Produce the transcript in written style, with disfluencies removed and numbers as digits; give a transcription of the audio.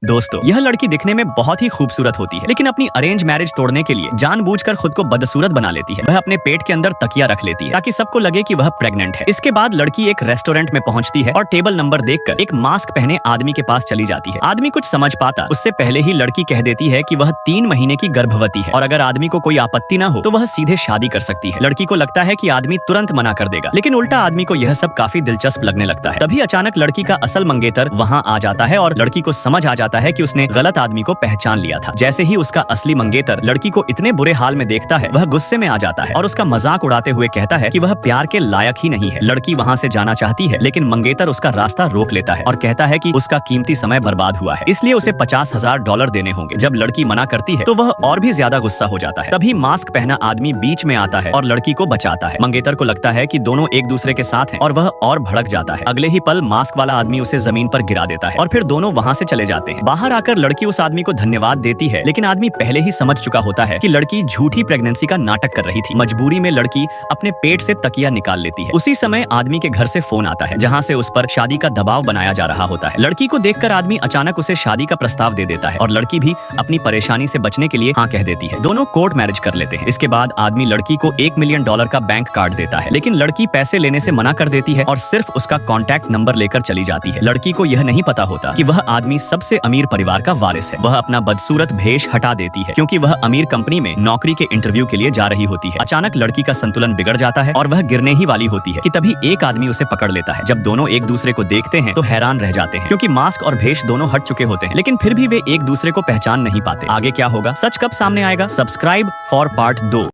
दोस्तों, यह लड़की दिखने में बहुत ही खूबसूरत होती है, लेकिन अपनी अरेंज मैरिज तोड़ने के लिए जानबूझकर खुद को बदसूरत बना लेती है। वह अपने पेट के अंदर तकिया रख लेती है ताकि सबको लगे कि वह प्रेग्नेंट है। इसके बाद लड़की एक रेस्टोरेंट में पहुंचती है और टेबल नंबर देखकर एक मास्क पहने आदमी के पास चली जाती है। आदमी कुछ समझ पाता उससे पहले ही लड़की कह देती है कि वह 3 महीने की गर्भवती है और अगर आदमी को कोई आपत्ति न हो तो वह सीधे शादी कर सकती है। लड़की को लगता है कि आदमी तुरंत मना कर देगा, लेकिन उल्टा आदमी को यह सब काफी दिलचस्प लगने लगता है। तभी अचानक लड़की का असल मंगेतर वहाँ आ जाता है और लड़की को समझ आ जाता है कि उसने गलत आदमी को पहचान लिया था। जैसे ही उसका असली मंगेतर लड़की को इतने बुरे हाल में देखता है, वह गुस्से में आ जाता है और उसका मजाक उड़ाते हुए कहता है कि वह प्यार के लायक ही नहीं है। लड़की वहाँ से जाना चाहती है, लेकिन मंगेतर उसका रास्ता रोक लेता है और कहता है कि उसका कीमती समय बर्बाद हुआ है, इसलिए उसे $50,000 देने होंगे। जब लड़की मना करती है तो वह और भी ज्यादा गुस्सा हो जाता है। तभी मास्क पहना आदमी बीच में आता है और लड़की को बचाता है। मंगेतर को लगता है कि दोनों एक दूसरे के साथ हैं और वह और भड़क जाता है। अगले ही पल मास्क वाला आदमी उसे जमीन पर गिरा देता है और फिर दोनों वहाँ से चले जाते हैं। बाहर आकर लड़की उस आदमी को धन्यवाद देती है, लेकिन आदमी पहले ही समझ चुका होता है कि लड़की झूठी प्रेगनेंसी का नाटक कर रही थी। मजबूरी में लड़की अपने पेट से तकिया निकाल लेती है। उसी समय आदमी के घर से फोन आता है, जहाँ से उस पर शादी का दबाव बनाया जा रहा होता है। लड़की को देखकर आदमी अचानक उसे शादी का प्रस्ताव दे देता है और लड़की भी अपनी परेशानी से बचने के लिए हाँ कह देती है। दोनों कोर्ट मैरिज कर लेते हैं। इसके बाद आदमी लड़की को $1 मिलियन का बैंक कार्ड देता है, लेकिन लड़की पैसे लेने से मना कर देती है और सिर्फ उसका कॉन्टैक्ट नंबर लेकर चली जाती है। लड़की को यह नहीं पता होता कि वह आदमी सबसे अमीर परिवार का वारिस है। वह अपना बदसूरत भेष हटा देती है क्योंकि वह अमीर कंपनी में नौकरी के इंटरव्यू के लिए जा रही होती है। अचानक लड़की का संतुलन बिगड़ जाता है और वह गिरने ही वाली होती है कि तभी एक आदमी उसे पकड़ लेता है। जब दोनों एक दूसरे को देखते हैं तो हैरान रह जाते हैं, क्योंकि मास्क और भेष दोनों हट चुके होते हैं, लेकिन फिर भी वे एक दूसरे को पहचान नहीं पाते। आगे क्या होगा, सच कब सामने आएगा? Subscribe for part 2।